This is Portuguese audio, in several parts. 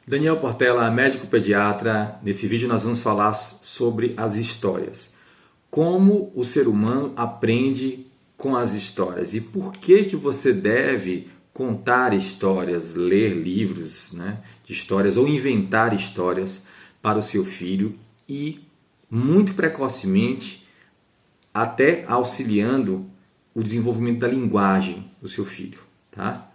Daniel Portela, médico pediatra. Nesse vídeo nós vamos falar sobre as histórias. Como o ser humano aprende com as histórias e por que você deve contar histórias, ler livros, de histórias ou inventar histórias para o seu filho e, muito precocemente, até auxiliando o desenvolvimento da linguagem do seu filho, tá?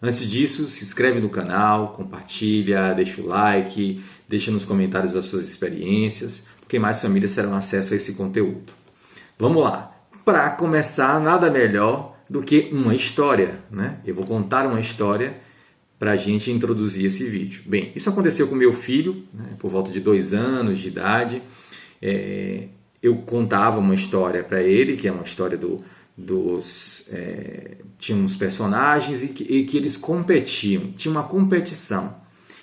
Antes disso, se inscreve no canal, compartilha, deixa o like, deixa nos comentários as suas experiências, porque mais famílias terão acesso a esse conteúdo. Vamos lá! Para começar, nada melhor do que uma história, Eu vou contar uma história para a gente introduzir esse vídeo. Bem, isso aconteceu com meu filho, por volta de 2 anos de idade. Eu contava uma história para ele, que é uma história tinha uns personagens e que eles competiam, tinha uma competição.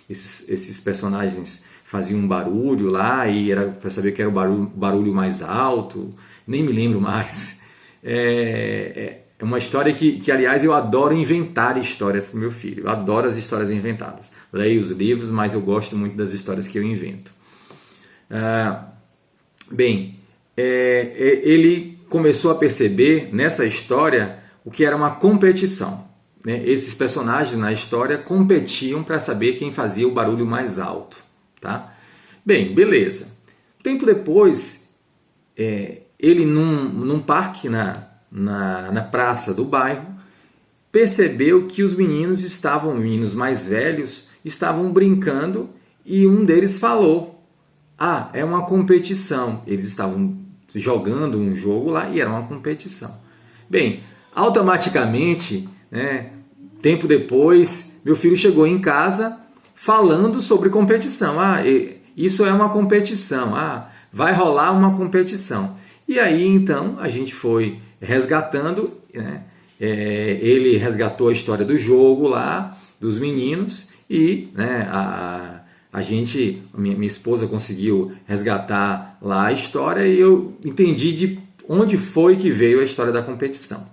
Esses personagens faziam um barulho lá e era para saber que era o barulho mais alto, nem me lembro mais. É uma história que, aliás, eu adoro inventar histórias para o meu filho, eu adoro as histórias inventadas. Leio os livros, mas eu gosto muito das histórias que eu invento. Ele começou a perceber nessa história o que era uma competição. Esses personagens na história competiam para saber quem fazia o barulho mais alto. Tá? Bem, beleza. Tempo depois, ele num parque na praça do bairro, percebeu que os meninos mais velhos, estavam brincando e um deles falou: "Ah, é uma competição." Eles estavam jogando um jogo lá e era uma competição. Bem, automaticamente, tempo depois, meu filho chegou em casa falando sobre competição. Isso é uma competição. Vai rolar uma competição. E aí, então, a gente foi resgatando, ele resgatou a história do jogo lá, dos meninos, e minha esposa conseguiu resgatar lá a história e eu entendi de onde foi que veio a história da competição.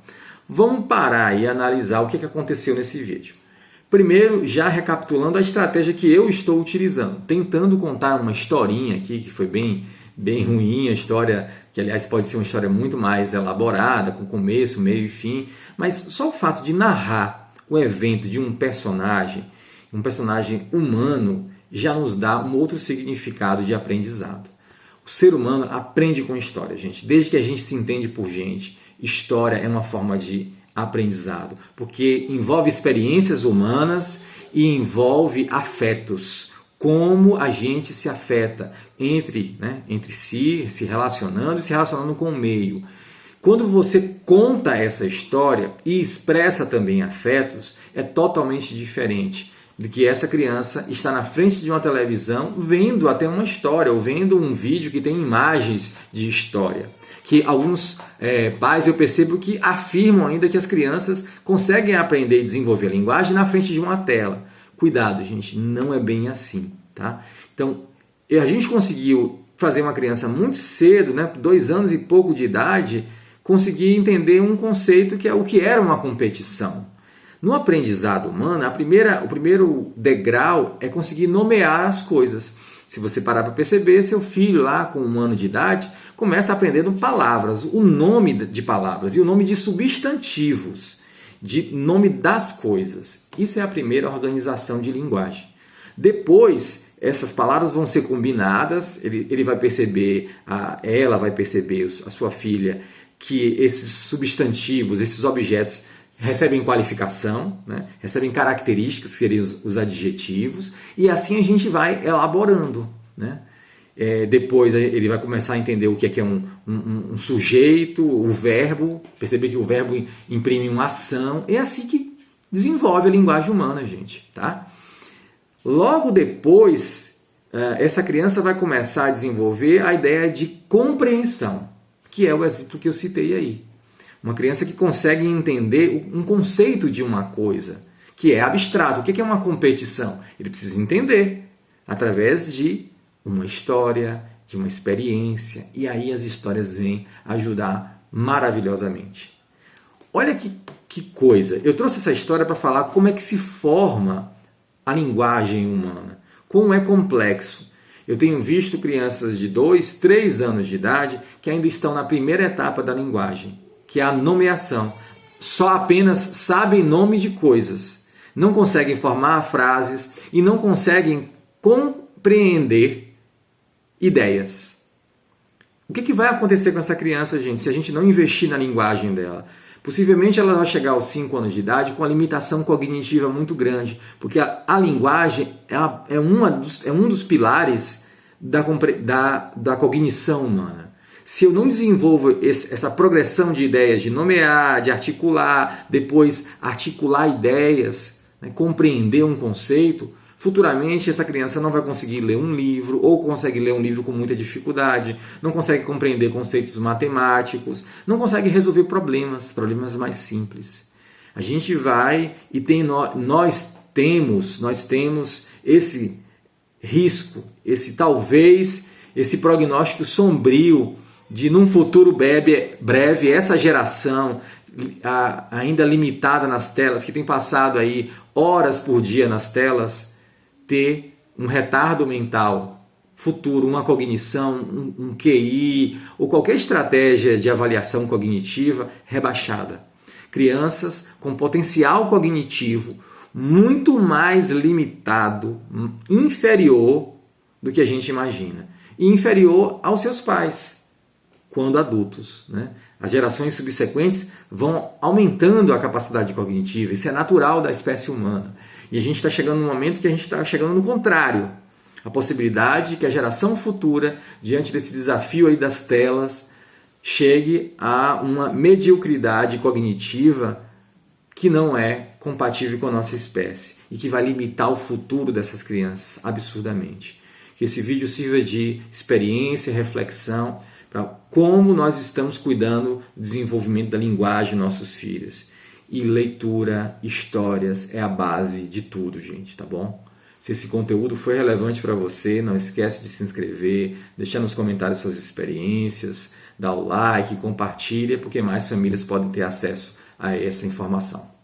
Vamos parar e analisar o que aconteceu nesse vídeo. Primeiro, já recapitulando a estratégia que eu estou utilizando, tentando contar uma historinha aqui que foi bem ruim, a história que, aliás, pode ser uma história muito mais elaborada, com começo, meio e fim, mas só o fato de narrar o evento de um personagem humano, já nos dá um outro significado de aprendizado. O ser humano aprende com história, gente. Desde que a gente se entende por gente, história é uma forma de aprendizado, porque envolve experiências humanas e envolve afetos. Como a gente se afeta entre si, se relacionando com o meio. Quando você conta essa história e expressa também afetos, é totalmente diferente do que essa criança está na frente de uma televisão vendo até uma história ou vendo um vídeo que tem imagens de história. Que alguns pais eu percebo que afirmam ainda que as crianças conseguem aprender e desenvolver a linguagem na frente de uma tela. Cuidado, gente, não é bem assim, tá? Então, a gente conseguiu fazer uma criança muito cedo, 2 anos e pouco de idade, conseguir entender um conceito que é o que era uma competição. No aprendizado humano, o primeiro degrau é conseguir nomear as coisas. Se você parar para perceber, seu filho lá com 1 ano de idade começa aprendendo palavras, o nome de palavras e o nome de substantivos, de nome das coisas. Isso é a primeira organização de linguagem. Depois, essas palavras vão ser combinadas, ele vai perceber, ela vai perceber, a sua filha, que esses substantivos, esses objetos recebem qualificação, recebem características, que seriam os adjetivos, e assim a gente vai elaborando. Depois ele vai começar a entender o que é um sujeito, o verbo, perceber que o verbo imprime uma ação. É assim que desenvolve a linguagem humana, gente. Tá? Logo depois, essa criança vai começar a desenvolver a ideia de compreensão, que é o exemplo que eu citei aí. Uma criança que consegue entender um conceito de uma coisa, que é abstrato. O que é uma competição? Ele precisa entender através de uma história, de uma experiência. E aí as histórias vêm ajudar maravilhosamente. Olha que coisa. Eu trouxe essa história para falar como é que se forma a linguagem humana. Como é complexo. Eu tenho visto crianças de 2, 3 anos de idade que ainda estão na primeira etapa da linguagem, que é a nomeação. Só apenas sabem nome de coisas. Não conseguem formar frases e não conseguem compreender ideias. O que vai acontecer com essa criança, gente, se a gente não investir na linguagem dela? Possivelmente ela vai chegar aos 5 anos de idade com uma limitação cognitiva muito grande, porque a linguagem é um dos pilares da cognição humana. Se eu não desenvolvo essa progressão de ideias, de nomear, de articular, depois articular ideias, né, compreender um conceito, futuramente essa criança não vai conseguir ler um livro, ou consegue ler um livro com muita dificuldade, não consegue compreender conceitos matemáticos, não consegue resolver problemas mais simples. A gente vai e nós temos esse risco, esse prognóstico sombrio de num futuro breve essa geração ainda limitada nas telas, que tem passado aí horas por dia nas telas, ter um retardo mental futuro, uma cognição, um QI ou qualquer estratégia de avaliação cognitiva rebaixada. Crianças com potencial cognitivo muito mais limitado, inferior do que a gente imagina. E inferior aos seus pais, quando adultos, né? As gerações subsequentes vão aumentando a capacidade cognitiva, isso é natural da espécie humana. E a gente está chegando num momento que a gente está chegando no contrário. A possibilidade de que a geração futura, diante desse desafio aí das telas, chegue a uma mediocridade cognitiva que não é compatível com a nossa espécie e que vai limitar o futuro dessas crianças absurdamente. Que esse vídeo sirva de experiência e reflexão para como nós estamos cuidando do desenvolvimento da linguagem de nossos filhos. E leitura, histórias é a base de tudo, gente, tá bom? Se esse conteúdo foi relevante para você, não esquece de se inscrever, deixar nos comentários suas experiências, dá o like, compartilha, porque mais famílias podem ter acesso a essa informação.